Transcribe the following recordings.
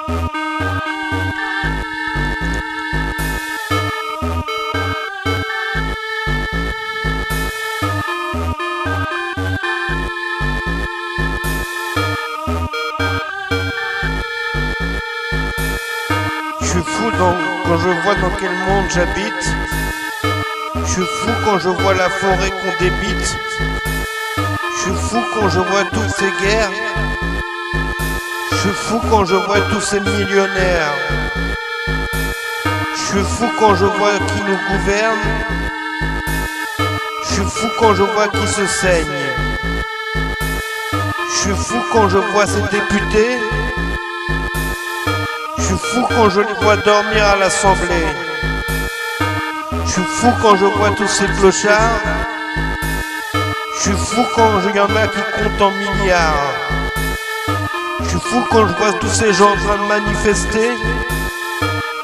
Je suis fou quand je vois dans quel monde j'habite. Je suis fou quand je vois la forêt qu'on débite. Je suis fou quand je vois toutes ces guerres. Je suis fou quand je vois tous ces millionnaires. Je suis fou quand je vois qui nous gouverne. Je suis fou quand je vois qui se saigne. Je suis fou quand je vois ces députés. Je suis fou quand je les vois dormir à l'Assemblée. Je suis fou quand je vois tous ces clochards. Je suis fou quand il y en a qui comptent en milliards. Je suis fou quand je vois tous ces gens en train de manifester.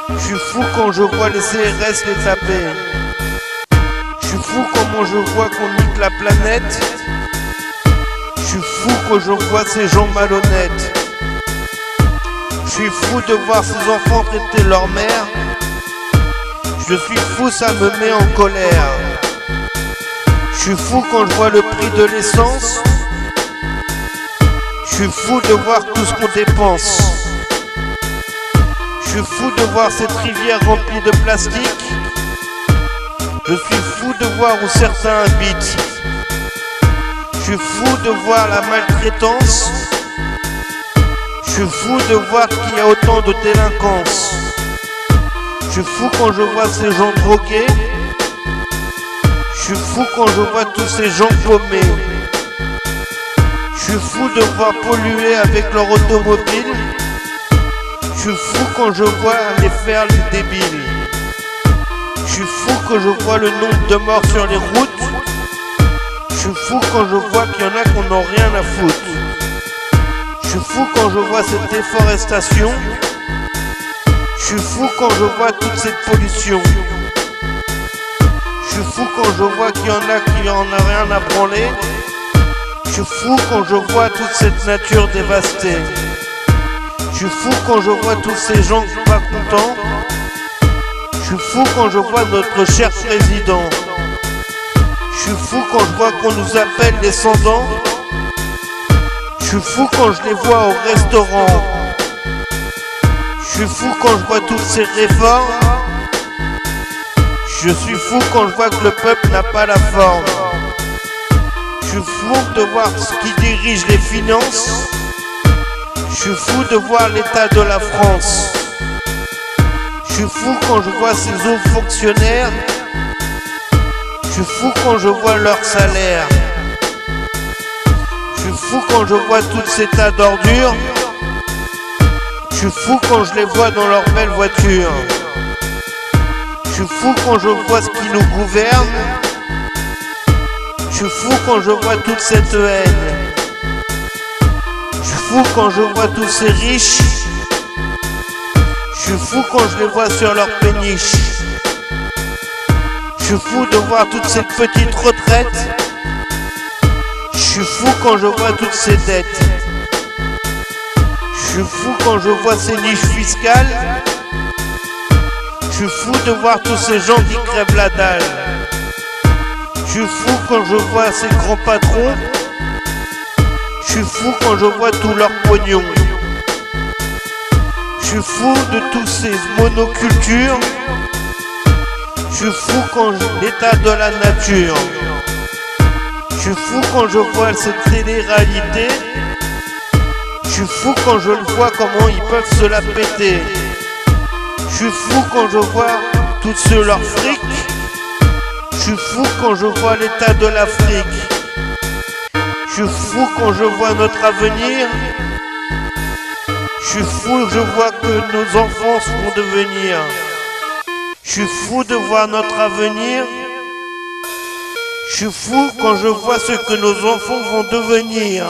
Je suis fou quand je vois les CRS les taper. Je suis fou comment je vois qu'on nique la planète. Je suis fou quand je vois ces gens malhonnêtes. Je suis fou de voir ces enfants traiter leur mère. Je suis fou, ça me met en colère. Je suis fou quand je vois le prix de l'essence. Je suis fou de voir tout ce qu'on dépense. Je suis fou de voir cette rivière remplie de plastique. Je suis fou de voir où certains habitent. Je suis fou de voir la maltraitance. Je suis fou de voir qu'il y a autant de délinquance. Je suis fou quand je vois ces gens drogués. Je suis fou quand je vois tous ces gens paumés. Je suis fou de voir polluer avec leur automobile. Je suis fou quand je vois les faire les débiles. Je suis fou quand je vois le nombre de morts sur les routes. Je suis fou quand je vois qu'il y en a qui n'ont rien à foutre. Je suis fou quand je vois cette déforestation. Je suis fou quand je vois toute cette pollution. Je suis fou quand je vois qu'il y en a qui en a rien à branler. Je suis fou quand je vois toute cette nature dévastée. Je suis fou quand je vois tous ces gens pas contents. Je suis fou quand je vois notre cher président. Je suis fou quand je vois qu'on nous appelle descendants. Je suis fou quand je les vois au restaurant. Je suis fou quand je vois toutes ces réformes. Je suis fou quand je vois que le peuple n'a pas la forme. Je suis fou de voir ce qui dirige les finances. Je suis fou de voir l'état de la France. Je suis fou quand je vois ces hauts fonctionnaires. Je suis fou quand je vois leur salaire. Je suis fou quand je vois tout ces tas d'ordures. Je suis fou quand je les vois dans leurs belles voitures. Je suis fou quand je vois ce qui nous gouverne. Je suis fou quand je vois toute cette haine. Je suis fou quand je vois tous ces riches. Je suis fou quand je les vois sur leur péniche. Je suis fou de voir toutes ces petites retraites. Je suis fou quand je vois toutes ces dettes. Je suis fou quand je vois ces niches fiscales. Je suis fou de voir tous ces gens qui crèvent la dalle. Je suis fou quand je vois ces grands patrons. Je suis fou quand je vois tout leur pognon. Je suis fou de tous ces monocultures. Je suis fou quand l'état de la nature. Je suis fou quand je vois cette télé-réalité. Je suis fou quand je le vois comment ils peuvent se la péter. Je suis fou quand je vois tout ce leur fric. Je suis fou quand je vois l'état de l'Afrique. Je suis fou quand je vois notre avenir. Je suis fou, je vois que nos enfants vont devenir. Je suis fou de voir notre avenir. Je suis fou quand je vois ce que nos enfants vont devenir.